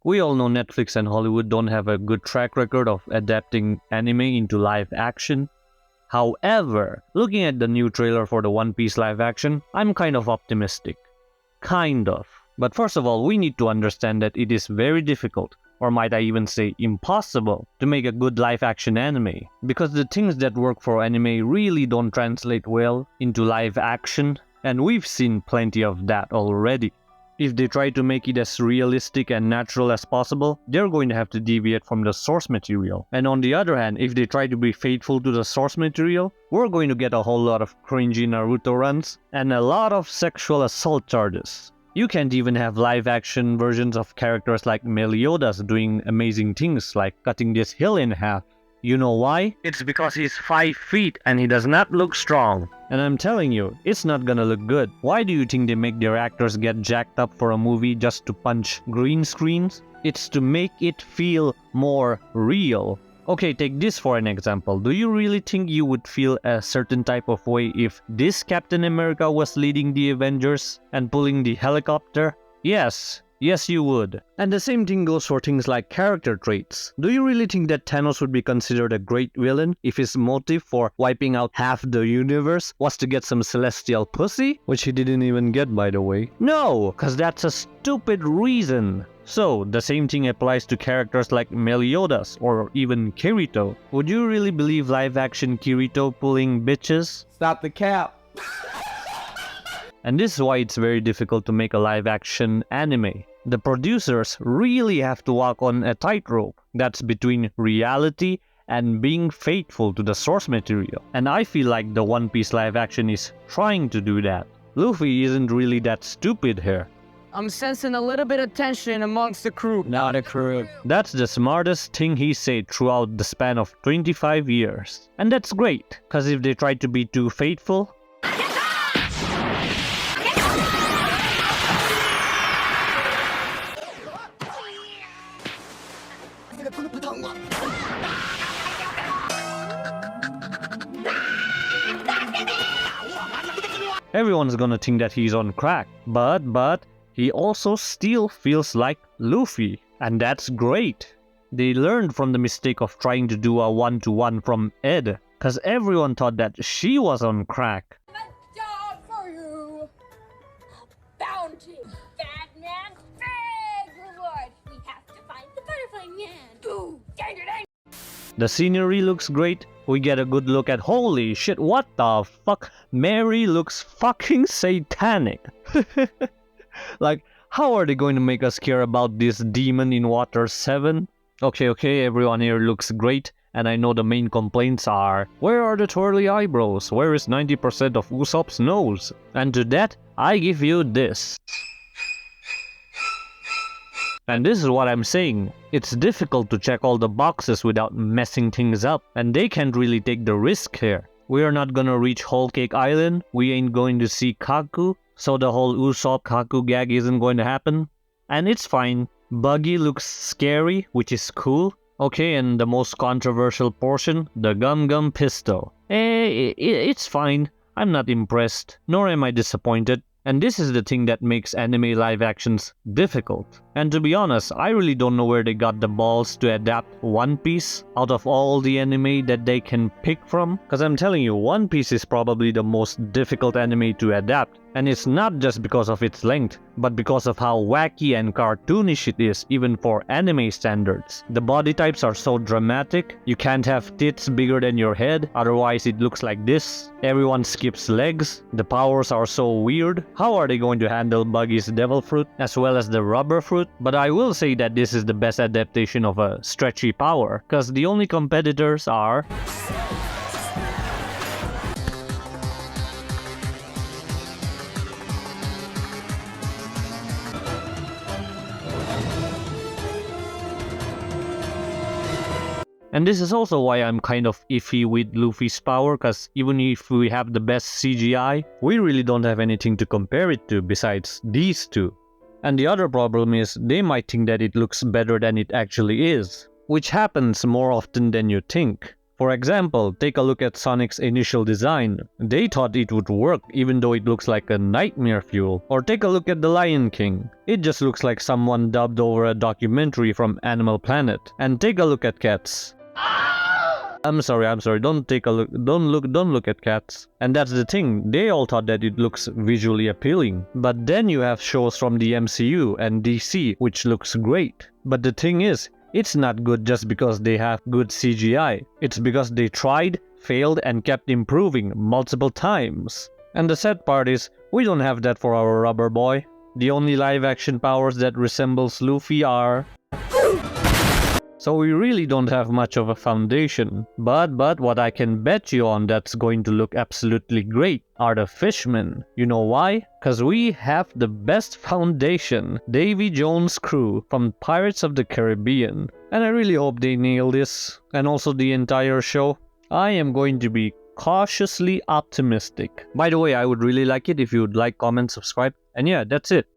We all know Netflix and Hollywood don't have a good track record of adapting anime into live action. However, looking at the new trailer for the One Piece live action, I'm kind of optimistic. Kind of. But first of all, we need to understand that it is very difficult, or might I even say impossible, to make a good live action anime. Because the things that work for anime really don't translate well into live action, and we've seen plenty of that already. If they try to make it as realistic and natural as possible, they're going to have to deviate from the source material. And on the other hand, if they try to be faithful to the source material, we're going to get a whole lot of cringy Naruto runs and a lot of sexual assault charges. You can't even have live-action versions of characters like Meliodas doing amazing things like cutting this hill in half. You know why? It's because he's 5 feet and he does not look strong. And I'm telling you, it's not gonna look good. Why do you think they make their actors get jacked up for a movie just to punch green screens? It's to make it feel more real. Okay, take this for an example. Do you really think you would feel a certain type of way if this Captain America was leading the Avengers and pulling the helicopter? Yes, you would. And the same thing goes for things like character traits. Do you really think that Thanos would be considered a great villain if his motive for wiping out half the universe was to get some celestial pussy? Which he didn't even get, by the way. No, cause that's a stupid reason. So, the same thing applies to characters like Meliodas or even Kirito. Would you really believe live-action Kirito pulling bitches? Stop the cap. And this is why it's very difficult to make a live-action anime. The producers really have to walk on a tightrope that's between reality and being faithful to the source material. And I feel like the One Piece live-action is trying to do that. Luffy isn't really that stupid here. I'm sensing a little bit of tension amongst the crew. Not a crew. That's the smartest thing he said throughout the span of 25 years. And that's great, cause if they try to be too faithful, everyone's gonna think that he's on crack. But he also still feels like Luffy, and that's great. They learned from the mistake of trying to do a one-to-one from Ed, cause everyone thought that she was on crack. Job for you. Bounty. Bad man's big reward. We have to find the butterfly man. Boo. Dang it, dang. The scenery looks great. We get a good look at holy shit, what the fuck? Mary looks fucking satanic. Like, how are they going to make us care about this demon in Water 7? Okay, everyone here looks great. And I know the main complaints are, where are the twirly eyebrows? Where is 90% of Usopp's nose? And to that, I give you this. And this is what I'm saying. It's difficult to check all the boxes without messing things up. And they can't really take the risk here. We are not gonna reach Whole Cake Island. We ain't going to see Kaku. So the whole Usopp Kaku gag isn't going to happen. And it's fine. Buggy looks scary, which is cool. Okay, and the most controversial portion, the Gum Pistol. It's fine. I'm not impressed, nor am I disappointed. And this is the thing that makes anime live actions difficult. And to be honest, I really don't know where they got the balls to adapt One Piece out of all the anime that they can pick from. Cause I'm telling you, One Piece is probably the most difficult anime to adapt. And it's not just because of its length, but because of how wacky and cartoonish it is, even for anime standards. The body types are so dramatic, you can't have tits bigger than your head, otherwise it looks like this. Everyone skips legs, the powers are so weird. How are they going to handle Buggy's devil fruit, as well as the rubber fruit? But I will say that this is the best adaptation of a stretchy power, cause the only competitors are... And this is also why I'm kind of iffy with Luffy's power, cause even if we have the best CGI, we really don't have anything to compare it to besides these two. And the other problem is, they might think that it looks better than it actually is, which happens more often than you think. For example, take a look at Sonic's initial design. They thought it would work even though it looks like a nightmare fuel. Or take a look at The Lion King. It just looks like someone dubbed over a documentary from Animal Planet. And take a look at Cats. I'm sorry, don't look at Cats. And that's the thing, they all thought that it looks visually appealing. But then you have shows from the MCU and DC which looks great. But the thing is, it's not good just because they have good CGI. It's because they tried, failed, and kept improving multiple times. And the sad part is, we don't have that for our rubber boy. The only live action powers that resembles Luffy are... So we really don't have much of a foundation. But what I can bet you on that's going to look absolutely great are the fishmen. You know why? Cause we have the best foundation, Davy Jones' crew from Pirates of the Caribbean. And I really hope they nail this, and also the entire show. I am going to be cautiously optimistic. By the way, I would really like it if you would like, comment, subscribe, and yeah, that's it.